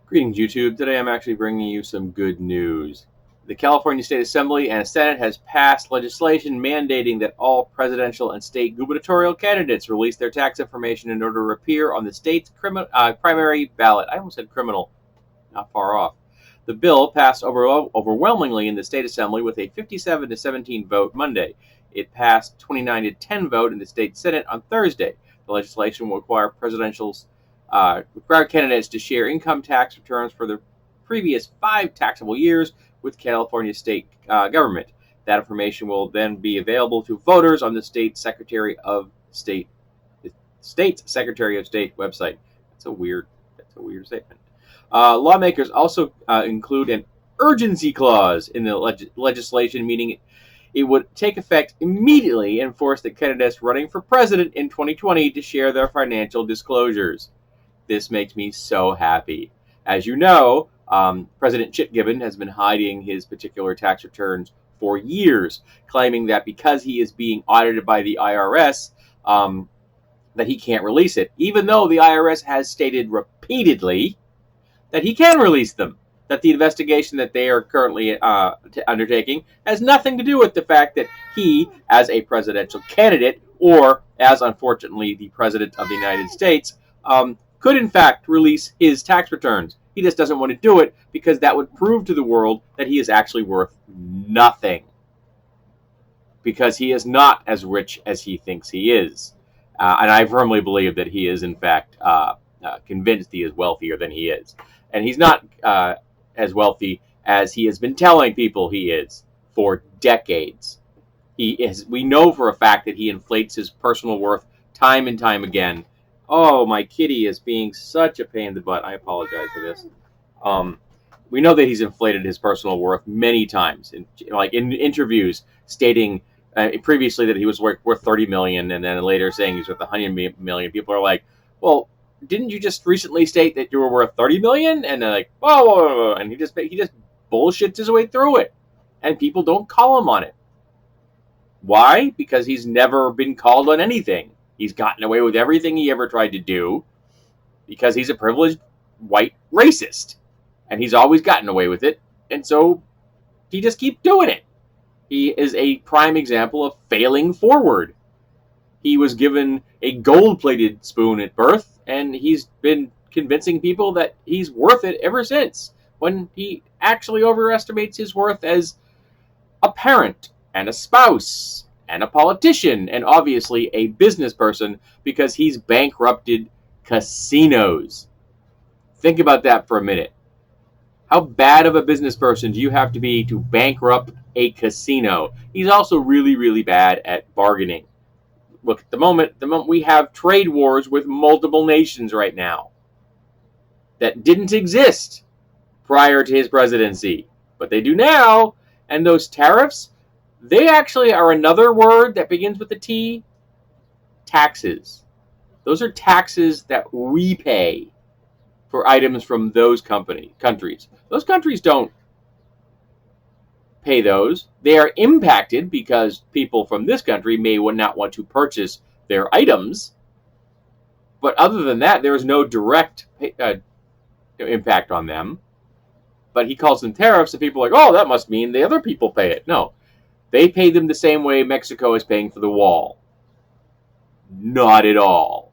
Greetings, YouTube. Today I'm actually bringing you some good news. The California State Assembly and Senate has passed legislation mandating that all presidential and state gubernatorial candidates release their tax information in order to appear on the state's primary ballot. I almost said criminal, not far off. The bill passed overwhelmingly in the State Assembly with a 57 to 17 vote Monday. It passed 29 to 10 vote in the State Senate on Thursday. The legislation will require candidates to share income tax returns for the previous 5 taxable years with California state government. That information will then be available to voters on the state's Secretary of State website. That's a weird statement. Lawmakers also include an urgency clause in the legislation, meaning it would take effect immediately and force the candidates running for president in 2020 to share their financial disclosures. This makes me so happy. As you know, President Chip Gibbon has been hiding his particular tax returns for years, claiming that because he is being audited by the IRS, that he can't release it, even though the IRS has stated repeatedly that he can release them, that the investigation that they are currently undertaking has nothing to do with the fact that he, as a presidential candidate, or as unfortunately the President of the United States, could in fact release his tax returns. He just doesn't want to do it because that would prove to the world that he is actually worth nothing, because he is not as rich as he thinks he is. And I firmly believe that he is in fact convinced he is wealthier than he is. And he's not as wealthy as he has been telling people he is for decades. We know for a fact that he inflates his personal worth time and time again. Oh, my kitty is being such a pain in the butt. I apologize for this. We know that he's inflated his personal worth many times, in interviews stating previously that he was worth $30 million, and then later saying he's worth $100 million. People are like, well, didn't you just recently state that you were worth $30 million? And they're like, whoa. And he just bullshits his way through it, and people don't call him on it. Why? Because he's never been called on anything. He's gotten away with everything he ever tried to do because he's a privileged white racist, and he's always gotten away with it, and so he just keeps doing it. He is a prime example of failing forward. He was given a gold-plated spoon at birth, and he's been convincing people that he's worth it ever since, when he actually overestimates his worth as a parent and a spouse and a politician and obviously a business person, because he's bankrupted casinos. Think about that for a minute. How bad of a business person do you have to be to bankrupt a casino? He's also really, really bad at bargaining. Look, at the moment we have trade wars with multiple nations right now that didn't exist prior to his presidency, but they do now. And those tariffs, they actually are another word that begins with a T. Taxes. Those are taxes that we pay for items from those countries. Those countries don't pay those. They are impacted because people from this country may not want to purchase their items. But other than that, there is no direct impact on them. But he calls them tariffs, and people are like, oh, that must mean the other people pay it. No, they pay them the same way Mexico is paying for the wall. Not at all.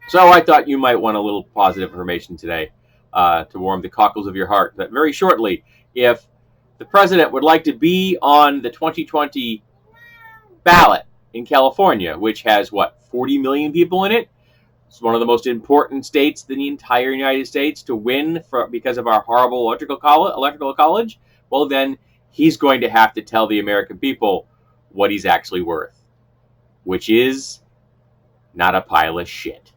So I thought you might want a little positive information today to warm the cockles of your heart. That very shortly, if the president would like to be on the 2020 ballot in California, which has, 40 million people in it? It's one of the most important states in the entire United States to win because of our horrible electrical college. Well, then he's going to have to tell the American people what he's actually worth, which is not a pile of shit.